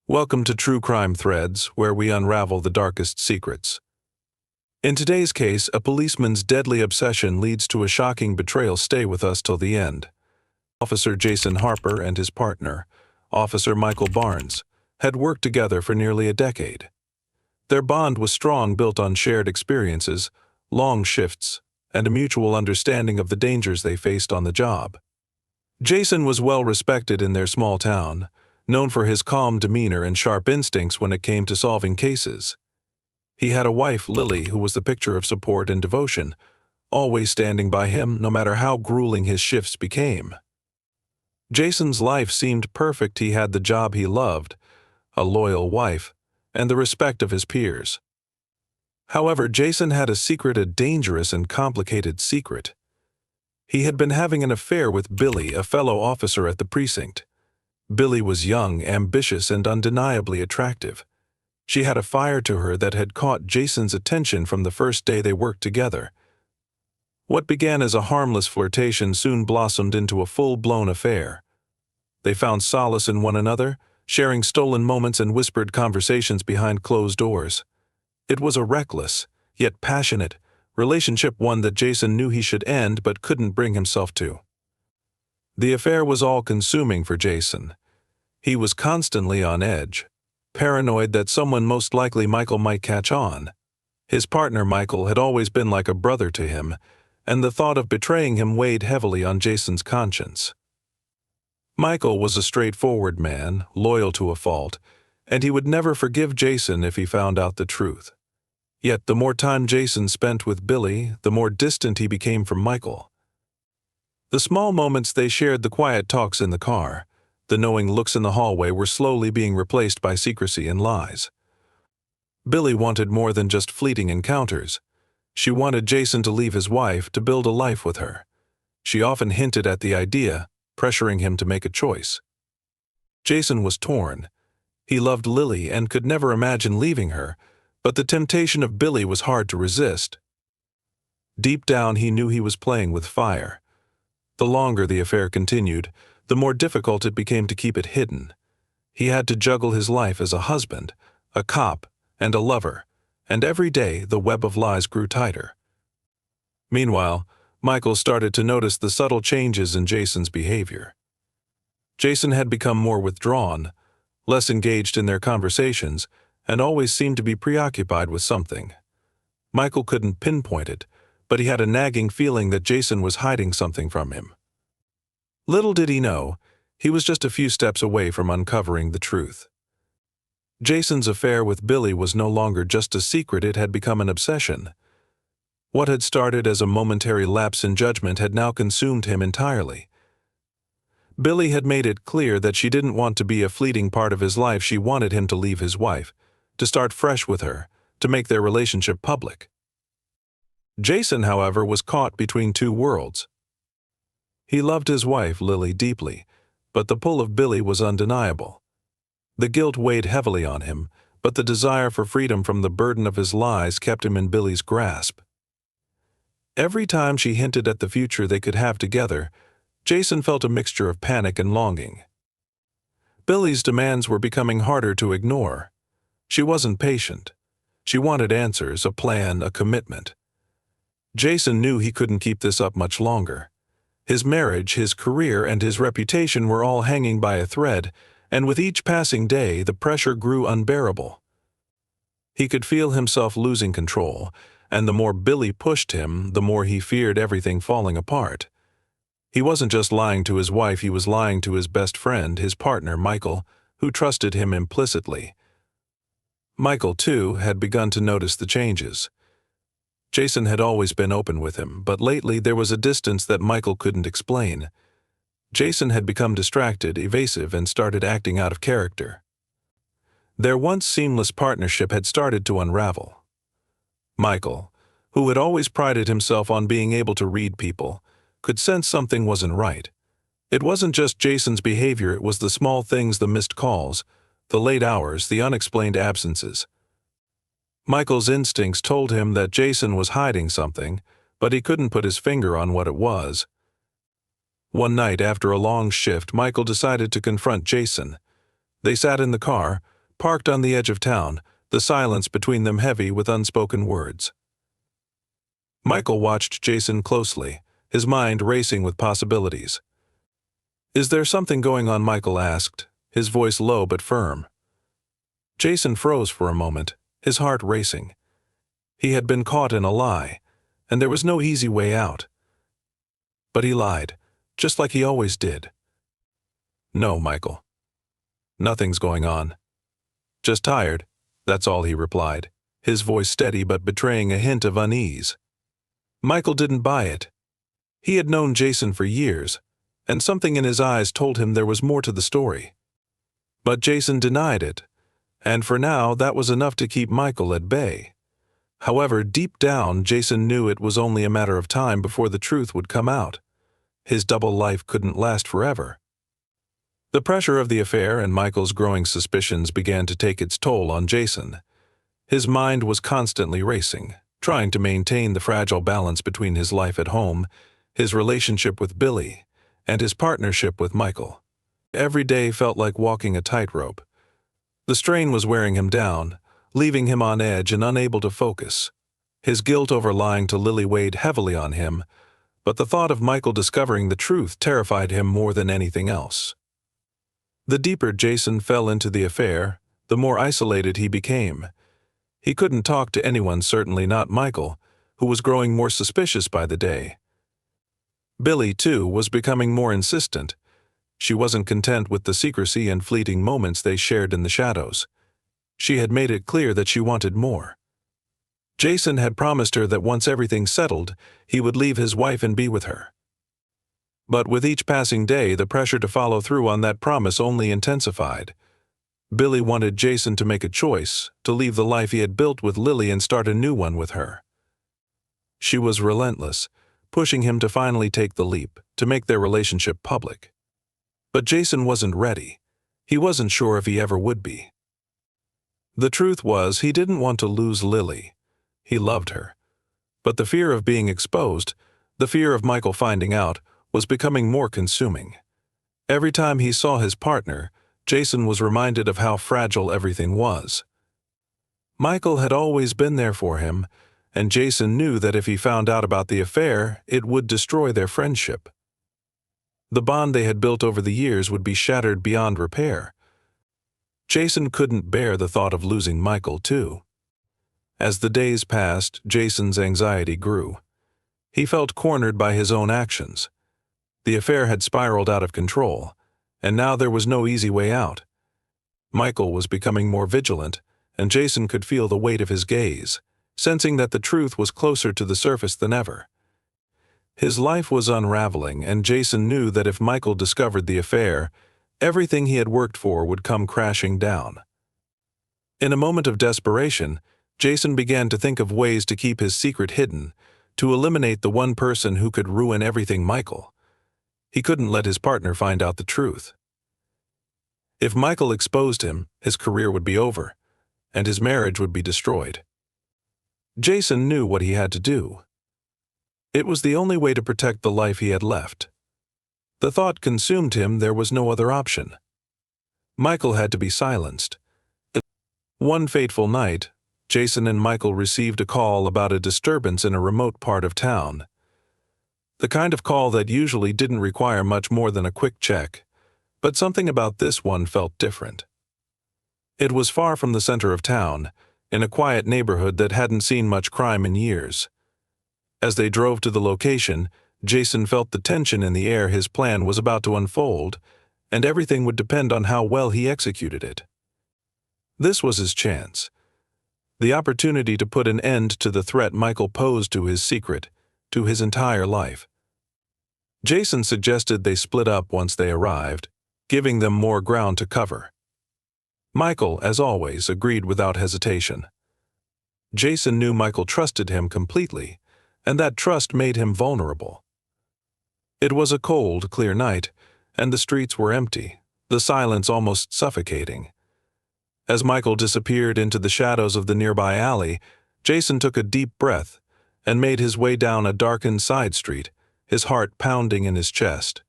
Welcome to True Crime Threads, where we unravel the darkest secrets. In today's case, a policeman's deadly obsession leads to a shocking betrayal. Stay with us till the end. Officer Jason Harper and his partner, Officer Michael Barnes, had worked together for nearly a decade. Their bond was strong, built on shared experiences, long shifts, and a mutual understanding of the dangers they faced on the job. Jason was well respected in their small town, known for his calm demeanor and sharp instincts when it came to solving cases. He had a wife, Lily, who was the picture of support and devotion, always standing by him no matter how grueling his shifts became. Jason's life seemed perfect. He had the job he loved, a loyal wife, and the respect of his peers. However, Jason had a secret, a dangerous and complicated secret. He had been having an affair with Billy, a fellow officer at the precinct. Billy was young, ambitious, and undeniably attractive. She had a fire to her that had caught Jason's attention from the first day they worked together. What began as a harmless flirtation soon blossomed into a full-blown affair. They found solace in one another, sharing stolen moments and whispered conversations behind closed doors. It was a reckless, yet passionate, relationship, one that Jason knew he should end but couldn't bring himself to. The affair was all-consuming for Jason. He was constantly on edge, paranoid that someone, most likely Michael, might catch on. His partner, Michael, had always been like a brother to him, and the thought of betraying him weighed heavily on Jason's conscience. Michael was a straightforward man, loyal to a fault, and he would never forgive Jason if he found out the truth. Yet the more time Jason spent with Billy, the more distant he became from Michael. The small moments they shared, the quiet talks in the car, the knowing looks in the hallway, were slowly being replaced by secrecy and lies. Billy wanted more than just fleeting encounters. She wanted Jason to leave his wife, to build a life with her. She often hinted at the idea, pressuring him to make a choice. Jason was torn. He loved Lily and could never imagine leaving her, but the temptation of Billy was hard to resist. Deep down, he knew he was playing with fire. The longer the affair continued, the more difficult it became to keep it hidden. He had to juggle his life as a husband, a cop, and a lover, and every day the web of lies grew tighter. Meanwhile, Michael started to notice the subtle changes in Jason's behavior. Jason had become more withdrawn, less engaged in their conversations, and always seemed to be preoccupied with something. Michael couldn't pinpoint it, but he had a nagging feeling that Jason was hiding something from him. Little did he know, he was just a few steps away from uncovering the truth. Jason's affair with Billy was no longer just a secret, it had become an obsession. What had started as a momentary lapse in judgment had now consumed him entirely. Billy had made it clear that she didn't want to be a fleeting part of his life. She wanted him to leave his wife, to start fresh with her, to make their relationship public. Jason, however, was caught between two worlds. He loved his wife, Lily, deeply, but the pull of Billy was undeniable. The guilt weighed heavily on him, but the desire for freedom from the burden of his lies kept him in Billy's grasp. Every time she hinted at the future they could have together, Jason felt a mixture of panic and longing. Billy's demands were becoming harder to ignore. She wasn't patient. She wanted answers, a plan, a commitment. Jason knew he couldn't keep this up much longer. His marriage, his career, and his reputation were all hanging by a thread, and with each passing day, the pressure grew unbearable. He could feel himself losing control, and the more Billy pushed him, the more he feared everything falling apart. He wasn't just lying to his wife, he was lying to his best friend, his partner, Michael, who trusted him implicitly. Michael, too, had begun to notice the changes. Jason had always been open with him, but lately there was a distance that Michael couldn't explain. Jason had become distracted, evasive, and started acting out of character. Their once seamless partnership had started to unravel. Michael, who had always prided himself on being able to read people, could sense something wasn't right. It wasn't just Jason's behavior, it was the small things, the missed calls, the late hours, the unexplained absences. Michael's instincts told him that Jason was hiding something, but he couldn't put his finger on what it was. One night after a long shift, Michael decided to confront Jason. They sat in the car, parked on the edge of town, the silence between them heavy with unspoken words. Michael watched Jason closely, his mind racing with possibilities. "Is there something going on?" Michael asked, his voice low but firm. Jason froze for a moment, his heart racing. He had been caught in a lie, and there was no easy way out. But he lied, just like he always did. "No, Michael. Nothing's going on. Just tired, that's all," he replied, his voice steady but betraying a hint of unease. Michael didn't buy it. He had known Jason for years, and something in his eyes told him there was more to the story. But Jason denied it, and for now that was enough to keep Michael at bay. However, deep down, Jason knew it was only a matter of time before the truth would come out. His double life couldn't last forever. The pressure of the affair and Michael's growing suspicions began to take its toll on Jason. His mind was constantly racing, trying to maintain the fragile balance between his life at home, his relationship with Billy, and his partnership with Michael. Every day felt like walking a tightrope. The strain was wearing him down, leaving him on edge and unable to focus. His guilt over lying to Lily weighed heavily on him, but the thought of Michael discovering the truth terrified him more than anything else. The deeper Jason fell into the affair, the more isolated he became. He couldn't talk to anyone, certainly not Michael, who was growing more suspicious by the day. Billy, too, was becoming more insistent. She wasn't content with the secrecy and fleeting moments they shared in the shadows. She had made it clear that she wanted more. Jason had promised her that once everything settled, he would leave his wife and be with her. But with each passing day, the pressure to follow through on that promise only intensified. Billy wanted Jason to make a choice, to leave the life he had built with Lily and start a new one with her. She was relentless, pushing him to finally take the leap, to make their relationship public. But Jason wasn't ready. He wasn't sure if he ever would be. The truth was, he didn't want to lose Lily. He loved her. But the fear of being exposed, the fear of Michael finding out, was becoming more consuming. Every time he saw his partner, Jason was reminded of how fragile everything was. Michael had always been there for him, and Jason knew that if he found out about the affair, it would destroy their friendship. The bond they had built over the years would be shattered beyond repair. Jason couldn't bear the thought of losing Michael, too. As the days passed, Jason's anxiety grew. He felt cornered by his own actions. The affair had spiraled out of control, and now there was no easy way out. Michael was becoming more vigilant, and Jason could feel the weight of his gaze, sensing that the truth was closer to the surface than ever. His life was unraveling, and Jason knew that if Michael discovered the affair, everything he had worked for would come crashing down. In a moment of desperation, Jason began to think of ways to keep his secret hidden, to eliminate the one person who could ruin everything: Michael. He couldn't let his partner find out the truth. If Michael exposed him, his career would be over, and his marriage would be destroyed. Jason knew what he had to do. It was the only way to protect the life he had left. The thought consumed him. There was no other option. Michael had to be silenced. One fateful night, Jason and Michael received a call about a disturbance in a remote part of town. The kind of call that usually didn't require much more than a quick check, but something about this one felt different. It was far from the center of town, in a quiet neighborhood that hadn't seen much crime in years. As they drove to the location, Jason felt the tension in the air. His plan was about to unfold, and everything would depend on how well he executed it. This was his chance. The opportunity to put an end to the threat Michael posed to his secret, to his entire life. Jason suggested they split up once they arrived, giving them more ground to cover. Michael, as always, agreed without hesitation. Jason knew Michael trusted him completely, and that trust made him vulnerable. It was a cold, clear night, and the streets were empty, the silence almost suffocating. As Michael disappeared into the shadows of the nearby alley, Jason took a deep breath and made his way down a darkened side street, his heart pounding in his chest.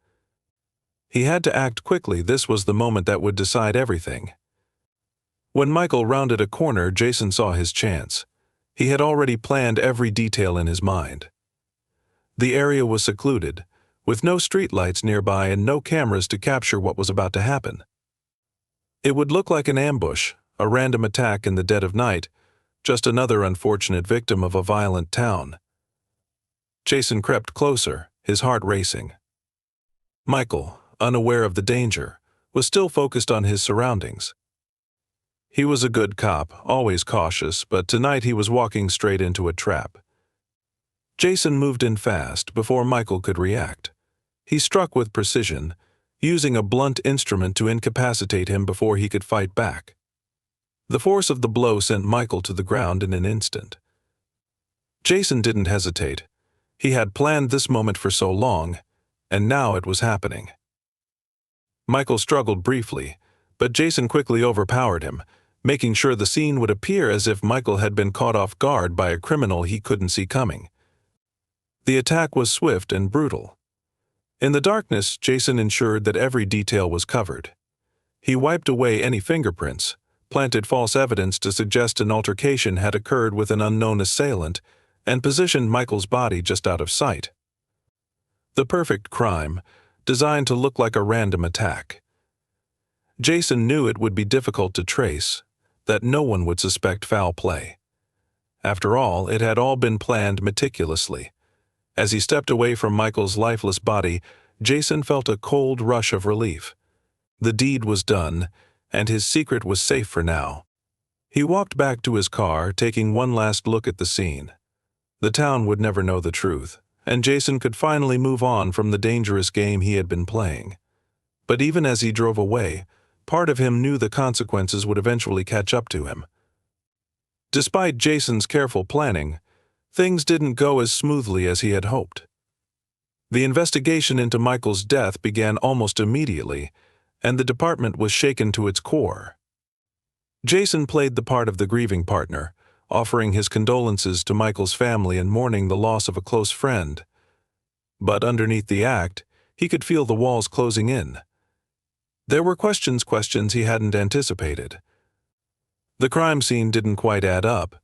He had to act quickly. This was the moment that would decide everything. When Michael rounded a corner, Jason saw his chance. He had already planned every detail in his mind. The area was secluded, with no streetlights nearby and no cameras to capture what was about to happen. It would look like an ambush, a random attack in the dead of night, just another unfortunate victim of a violent town. Jason crept closer, his heart racing. Michael, unaware of the danger, was still focused on his surroundings. He was a good cop, always cautious, but tonight he was walking straight into a trap. Jason moved in fast before Michael could react. He struck with precision, using a blunt instrument to incapacitate him before he could fight back. The force of the blow sent Michael to the ground in an instant. Jason didn't hesitate. He had planned this moment for so long, and now it was happening. Michael struggled briefly, but Jason quickly overpowered him, making sure the scene would appear as if Michael had been caught off guard by a criminal he couldn't see coming. The attack was swift and brutal. In the darkness, Jason ensured that every detail was covered. He wiped away any fingerprints, planted false evidence to suggest an altercation had occurred with an unknown assailant, and positioned Michael's body just out of sight. The perfect crime, designed to look like a random attack. Jason knew it would be difficult to trace, that no one would suspect foul play. After all, it had all been planned meticulously. As he stepped away from Michael's lifeless body, Jason felt a cold rush of relief. The deed was done, and his secret was safe for now. He walked back to his car, taking one last look at the scene. The town would never know the truth, and Jason could finally move on from the dangerous game he had been playing. But even as he drove away, part of him knew the consequences would eventually catch up to him. Despite Jason's careful planning, things didn't go as smoothly as he had hoped. The investigation into Michael's death began almost immediately, and the department was shaken to its core. Jason played the part of the grieving partner, offering his condolences to Michael's family and mourning the loss of a close friend. But underneath the act, he could feel the walls closing in. There were questions he hadn't anticipated. The crime scene didn't quite add up.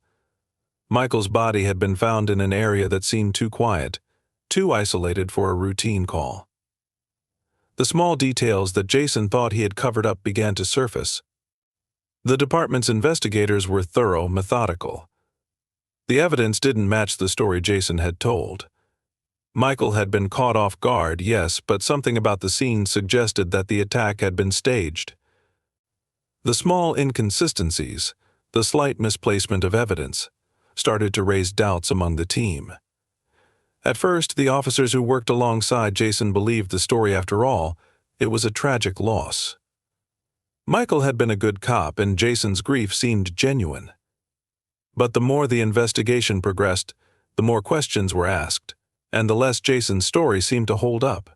Michael's body had been found in an area that seemed too quiet, too isolated for a routine call. The small details that Jason thought he had covered up began to surface. The department's investigators were thorough, methodical. The evidence didn't match the story Jason had told. Michael had been caught off guard, yes, but something about the scene suggested that the attack had been staged. The small inconsistencies, the slight misplacement of evidence, started to raise doubts among the team. At first, the officers who worked alongside Jason believed the story after all, it was a tragic loss. Michael had been a good cop, and Jason's grief seemed genuine. But the more the investigation progressed, the more questions were asked, and the less Jason's story seemed to hold up.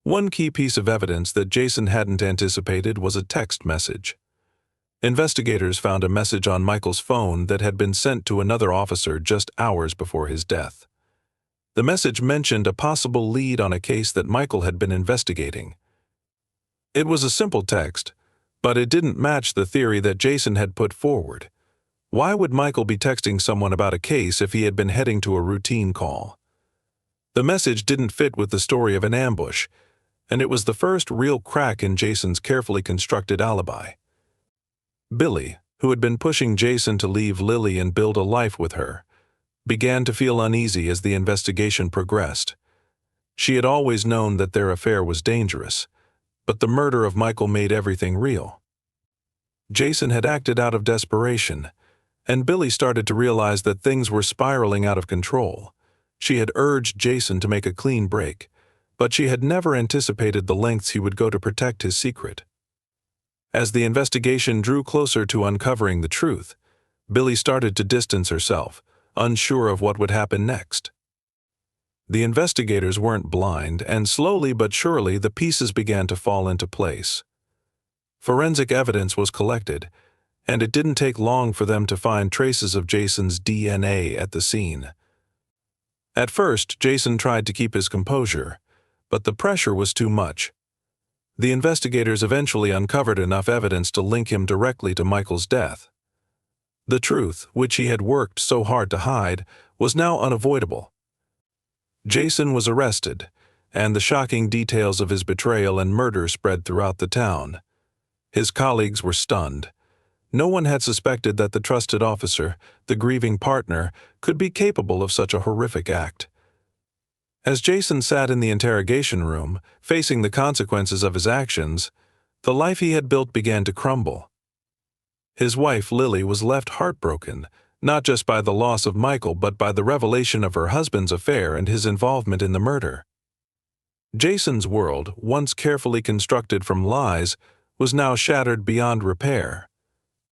One key piece of evidence that Jason hadn't anticipated was a text message. Investigators found a message on Michael's phone that had been sent to another officer just hours before his death. The message mentioned a possible lead on a case that Michael had been investigating. It was a simple text, but it didn't match the theory that Jason had put forward. Why would Michael be texting someone about a case if he had been heading to a routine call? The message didn't fit with the story of an ambush, and it was the first real crack in Jason's carefully constructed alibi. Billy, who had been pushing Jason to leave Lily and build a life with her, began to feel uneasy as the investigation progressed. She had always known that their affair was dangerous, but the murder of Michael made everything real. Jason had acted out of desperation, and Billy started to realize that things were spiraling out of control. She had urged Jason to make a clean break, but she had never anticipated the lengths he would go to protect his secret. As the investigation drew closer to uncovering the truth, Billy started to distance herself, unsure of what would happen next. The investigators weren't blind, and slowly but surely the pieces began to fall into place. Forensic evidence was collected, and it didn't take long for them to find traces of Jason's DNA at the scene. At first, Jason tried to keep his composure, but the pressure was too much. The investigators eventually uncovered enough evidence to link him directly to Michael's death. The truth, which he had worked so hard to hide, was now unavoidable. Jason was arrested, and the shocking details of his betrayal and murder spread throughout the town. His colleagues were stunned. No one had suspected that the trusted officer, the grieving partner, could be capable of such a horrific act. As Jason sat in the interrogation room, facing the consequences of his actions, the life he had built began to crumble. His wife, Lily, was left heartbroken, not just by the loss of Michael but by the revelation of her husband's affair and his involvement in the murder. Jason's world, once carefully constructed from lies, was now shattered beyond repair.